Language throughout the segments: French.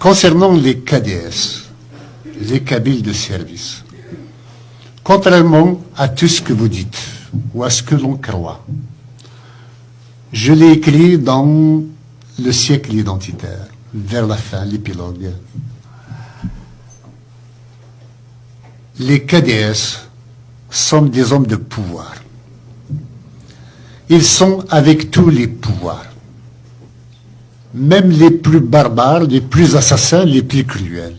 Concernant les KDS, les Kabyles de service, contrairement à tout ce que vous dites ou à ce que l'on croit, je l'ai écrit dans le siècle identitaire, vers la fin, l'épilogue. Les KDS sont des hommes de pouvoir. Ils sont avec tous les pouvoirs, même les plus barbares, les plus assassins, les plus cruels.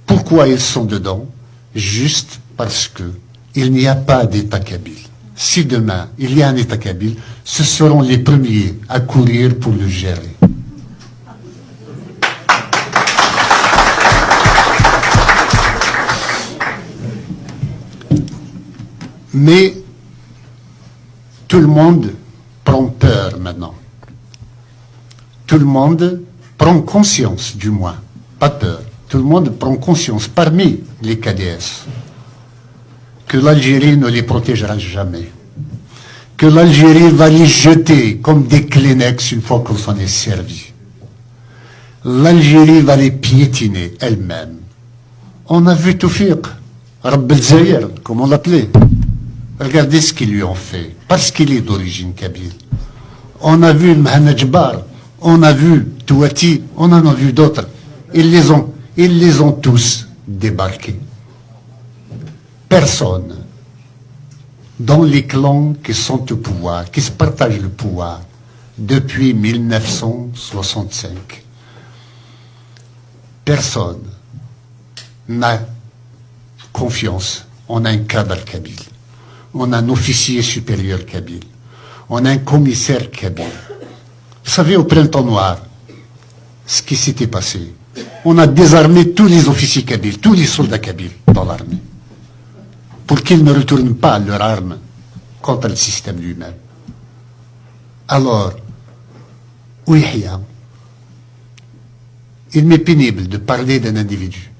Pourquoi ils sont dedans? Juste parce qu'il n'y a pas d'État kabyle. Si demain il y a un État kabyle, ce seront les premiers à courir pour le gérer. Mais tout le monde prend peur maintenant. Tout le monde prend conscience, du moins, pas peur. Tout le monde prend conscience, parmi les KDS, que l'Algérie ne les protégera jamais. Que l'Algérie va les jeter comme des Kleenex une fois qu'on s'en est servi. L'Algérie va les piétiner elle-même. On a vu Toufiq, Rabb el-Zahir, comme on l'appelait. Regardez ce qu'ils lui ont fait, parce qu'il est d'origine kabyle. On a vu Mohamed Jbar, on a vu Touati, on en a vu d'autres. Ils les ont tous débarqués. Personne dans les clans qui sont au pouvoir, qui se partagent le pouvoir depuis 1965, personne n'a confiance. On a un cadre kabyle. On a un officier supérieur kabyle. On a un commissaire kabyle. Vous savez, au Printemps Noir, ce qui s'était passé, on a désarmé tous les officiers kabyles, tous les soldats kabyles dans l'armée, pour qu'ils ne retournent pas leurs armes contre le système lui-même. Alors, Ouihia, il m'est pénible de parler d'un individu.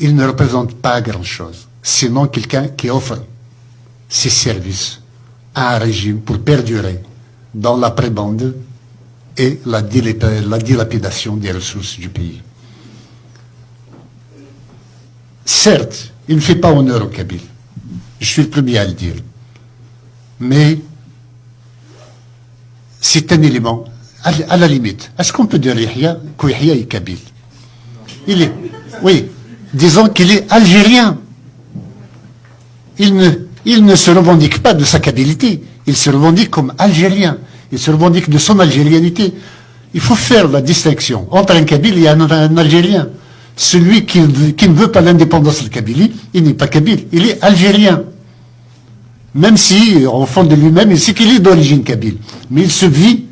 Il ne représente pas grand-chose, sinon quelqu'un qui offre ses services à un régime pour perdurer dans la prébande et la dilapidation des ressources du pays. Certes, il ne fait pas honneur au Kabyle. Je suis le premier à le dire. Mais c'est un élément, à la limite. Est-ce qu'on peut dire qu'Yahya est kabyle? Il est, oui, disons qu'il est algérien. Il ne se revendique pas de sa kabylété. Il se revendique comme algérien. Il se revendique de son algérianité. Il faut faire la distinction entre un kabyle et un algérien. Celui qui ne veut pas l'indépendance de la Kabylie, il n'est pas kabyle, il est algérien. Même si, au fond de lui-même, il sait qu'il est d'origine kabyle. Mais il se vit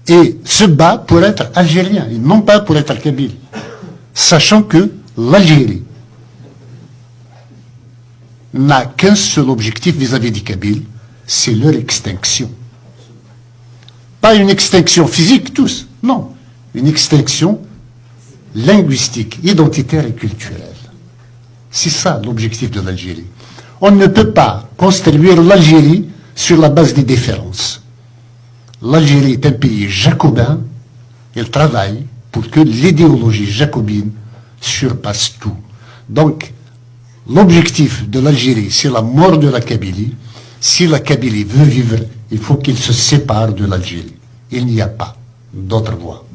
et se bat pour être algérien, et non pas pour être kabyle. Sachant que l'Algérie n'a qu'un seul objectif vis-à-vis des Kabyles, c'est leur extinction. Pas une extinction physique, tous, non. Une extinction linguistique, identitaire et culturelle. C'est ça l'objectif de l'Algérie. On ne peut pas construire l'Algérie sur la base des différences. L'Algérie est un pays jacobin. Elle travaille pour que l'idéologie jacobine surpasse tout. Donc, l'objectif de l'Algérie, c'est la mort de la Kabylie. Si la Kabylie veut vivre, il faut qu'il se sépare de l'Algérie. Il n'y a pas d'autre voie.